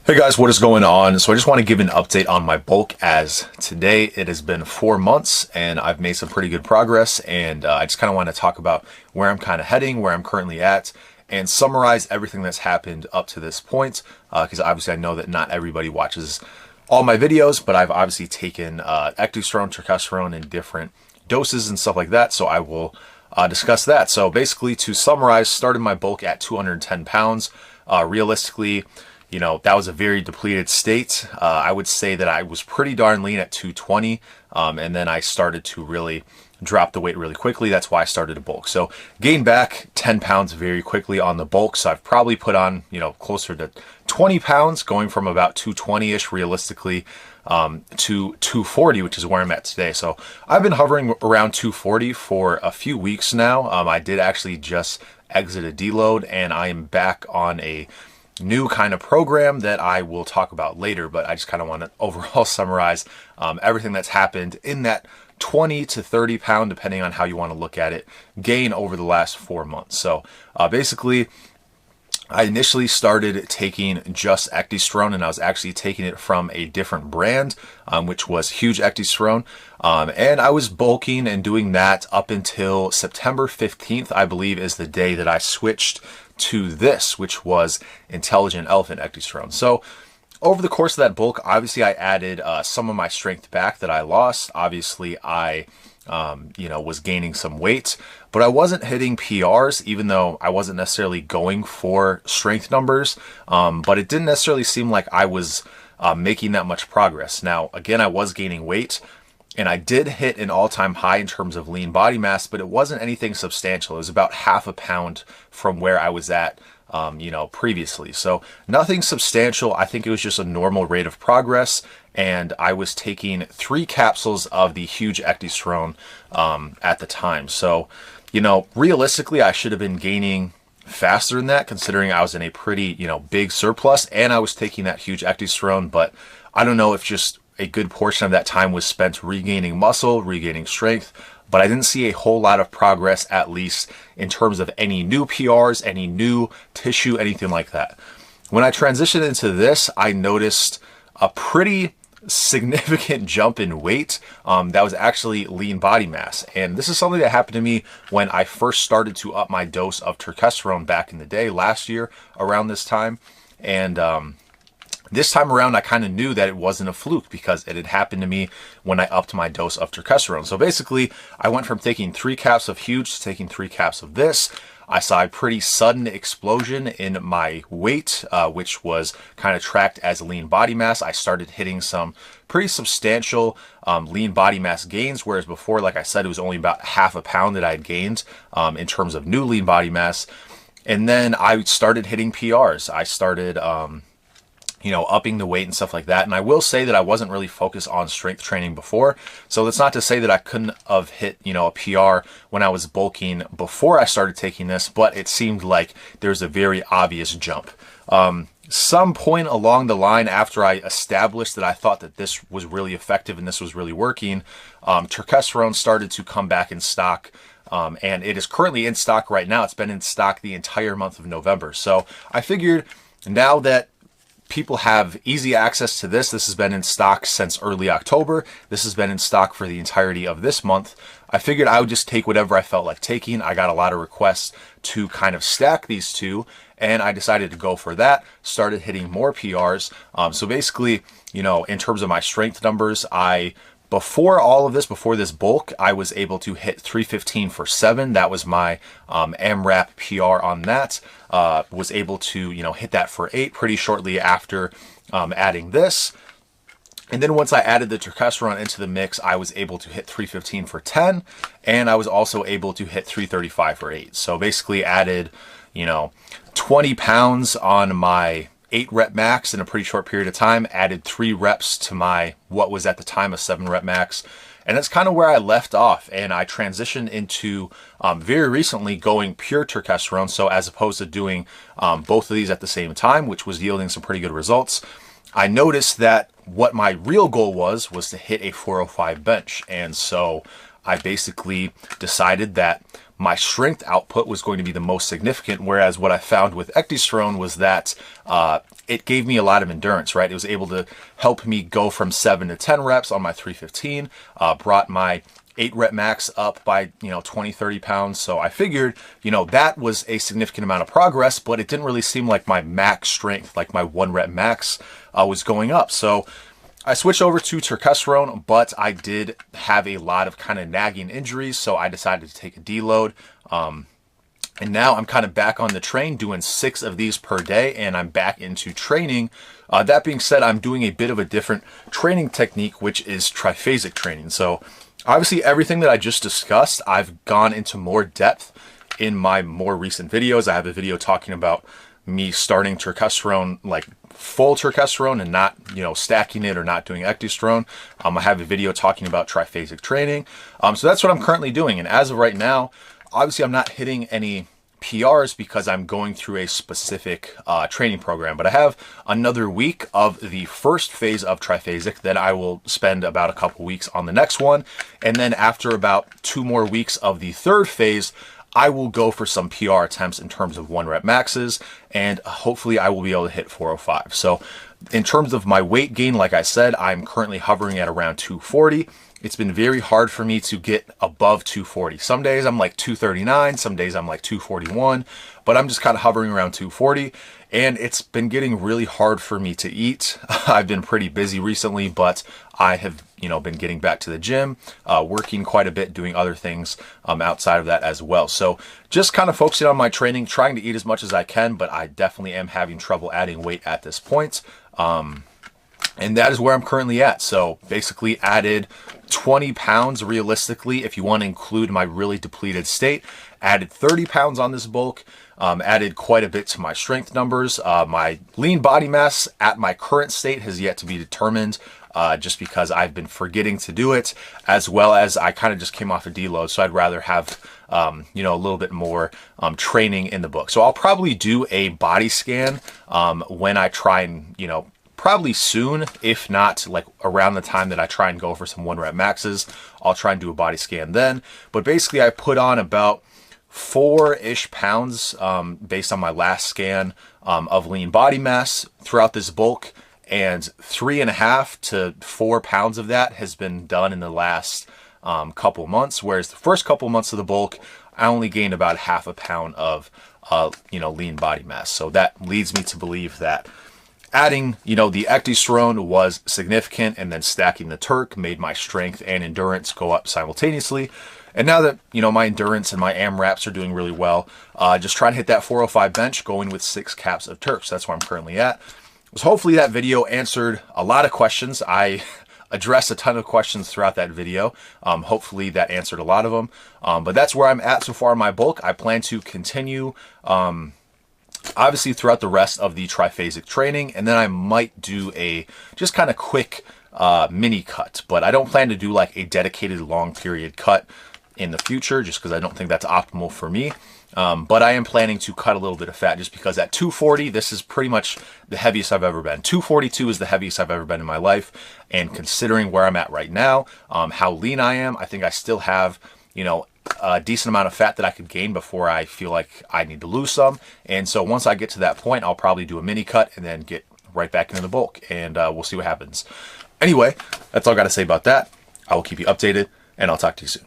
Hey guys, what is going on? So I just want to give an update on my bulk, as today it has been 4 months and I've made some pretty good progress, and I just kind of want to talk about where I'm kind of heading, where I'm currently at, and summarize everything that's happened up to this point, because obviously I know that not everybody watches all my videos, but I've obviously taken Ecdysterone, Turkesterone in different doses and stuff like that, so I will discuss that. So basically, to summarize, started my bulk at 210 pounds. Realistically, you know, that was a very depleted state. I would say that I was pretty darn lean at 220, and then I started to really drop the weight really quickly. That's why I started to bulk. So gained back 10 pounds very quickly on the bulk. So I've probably put on, you know, closer to 20 pounds, going from about 220-ish realistically to 240, which is where I'm at today. So I've been hovering around 240 for a few weeks now. I did actually just exit a deload, and I am back on a new kind of program that I will talk about later, but I just kind of want to overall summarize everything that's happened in that 20 to 30 pound, depending on how you want to look at it, gain over the last 4 months. So basically, I initially started taking just Ecdysterone, and I was actually taking it from a different brand, which was Huge Ecdysterone. And I was bulking and doing that up until September 15th, I believe, is the day that I switched to this, which was Intelligent Elephant Ecdysterone. So over the course of that bulk, obviously I added some of my strength back that I lost. Obviously I was gaining some weight, but I wasn't hitting PRs, even though I wasn't necessarily going for strength numbers. But it didn't necessarily seem like I was making that much progress. Now, again, I was gaining weight, and I did hit an all-time high in terms of lean body mass, but it wasn't anything substantial. It was about half a pound from where I was at, previously. So nothing substantial. I think it was just a normal rate of progress. And I was taking 3 capsules of the Huge Ecdysterone at the time. So, you know, realistically, I should have been gaining faster than that, considering I was in a pretty, big surplus, and I was taking that Huge Ecdysterone. But I don't know if just a good portion of that time was spent regaining muscle, regaining strength, but I didn't see a whole lot of progress, at least in terms of any new PRs, any new tissue, anything like that. When I transitioned into this, I noticed a pretty significant jump in weight. That was actually lean body mass. And this is something that happened to me when I first started to up my dose of Turkesterone back in the day, last year around this time. And this time around, I kind of knew that it wasn't a fluke, because it had happened to me when I upped my dose of Turkesterone. So basically, I went from taking 3 caps of Huge to taking 3 caps of this. I saw a pretty sudden explosion in my weight, which was kind of tracked as lean body mass. I started hitting some pretty substantial lean body mass gains, whereas before, like I said, it was only about half a pound that I had gained in terms of new lean body mass. And then I started hitting PRs. I started upping the weight and stuff like that. And I will say that I wasn't really focused on strength training before. So that's not to say that I couldn't have hit, a PR when I was bulking before I started taking this, but it seemed like there's a very obvious jump. Some point along the line, after I established that I thought that this was really effective and this was really working, Turkesterone started to come back in stock. And it is currently in stock right now. It's been in stock the entire month of November. So I figured, now that people have easy access to this has been in stock since early October. This has been in stock for the entirety of this month. I figured I would just take whatever I felt like taking. I got a lot of requests to kind of stack these two, and I decided to go for that. Started hitting more PRs. So basically, in terms of my strength numbers, before all of this, before this bulk, I was able to hit 315 for 7. That was my AMRAP PR on that. Was able to, hit that for 8 pretty shortly after adding this. And then once I added the Turkesterone into the mix, I was able to hit 315 for 10. And I was also able to hit 335 for 8. So basically added, 20 pounds on my 8 rep max in a pretty short period of time, added 3 reps to my, what was at the time a 7 rep max. And that's kind of where I left off. And I transitioned into very recently going pure Turkesterone. So as opposed to doing both of these at the same time, which was yielding some pretty good results, I noticed that what my real goal was to hit a 405 bench. And so I basically decided that my strength output was going to be the most significant. Whereas what I found with Ecdysterone was that it gave me a lot of endurance, right? It was able to help me go from 7 to 10 reps on my 315, brought my 8 rep max up by, 20, 30 pounds. So I figured, that was a significant amount of progress, but it didn't really seem like my max strength, like my 1 rep max was going up. So I switched over to Turkesterone, but I did have a lot of kind of nagging injuries. So I decided to take a deload. And now I'm kind of back on the train doing 6 of these per day, and I'm back into training. That being said, I'm doing a bit of a different training technique, which is triphasic training. So obviously everything that I just discussed, I've gone into more depth in my more recent videos. I have a video talking about me starting Turkesterone, like full Turkesterone, and not, stacking it or not doing Ecdysterone. I have a video talking about triphasic training. So that's what I'm currently doing. And as of right now, obviously I'm not hitting any PRs because I'm going through a specific training program, but I have another week of the first phase of triphasic. Then I will spend about a couple weeks on the next one. And then after about 2 more weeks of the third phase, I will go for some PR attempts in terms of 1 rep maxes, and hopefully I will be able to hit 405. So in terms of my weight gain, like I said, I'm currently hovering at around 240. It's been very hard for me to get above 240. Some days I'm like 239, some days I'm like 241, but I'm just kind of hovering around 240. And it's been getting really hard for me to eat. I've been pretty busy recently, but I have, been getting back to the gym, working quite a bit, doing other things outside of that as well. So just kind of focusing on my training, trying to eat as much as I can, but I definitely am having trouble adding weight at this point. And that is where I'm currently at. So basically added 20 pounds realistically, if you want to include my really depleted state. Added 30 pounds on this bulk. Added quite a bit to my strength numbers. My lean body mass at my current state has yet to be determined, just because I've been forgetting to do it, as well as I kind of just came off a deload. So I'd rather have, a little bit more training in the book. So I'll probably do a body scan when I try and, probably soon, if not like around the time that I try and go for some 1 rep maxes, I'll try and do a body scan then. But basically I put on about 4-ish pounds based on my last scan of lean body mass throughout this bulk, and 3.5 to 4 pounds of that has been done in the last couple months, whereas the first couple months of the bulk I only gained about 0.5 pound of lean body mass. So that leads me to believe that adding, the Ecdysterone was significant, and then stacking the Turk made my strength and endurance go up simultaneously. And now that, my endurance and my AMRAPs are doing really well, just trying to hit that 405 bench, going with 6 caps of Turks. That's where I'm currently at. So hopefully that video answered a lot of questions. I addressed a ton of questions throughout that video. Hopefully that answered a lot of them. But that's where I'm at so far in my bulk. I plan to continue obviously throughout the rest of the triphasic training, and then I might do a just kind of quick mini cut, but I don't plan to do like a dedicated long period cut in the future, just because I don't think that's optimal for me. But I am planning to cut a little bit of fat, just because at 240, this is pretty much the heaviest I've ever been. 242 is the heaviest I've ever been in my life, and considering where I'm at right now, how lean I am, I think I still have, a decent amount of fat that I could gain before I feel like I need to lose some. And so once I get to that point, I'll probably do a mini cut and then get right back into the bulk, and we'll see what happens. Anyway, that's all I got to say about that. I will keep you updated, and I'll talk to you soon.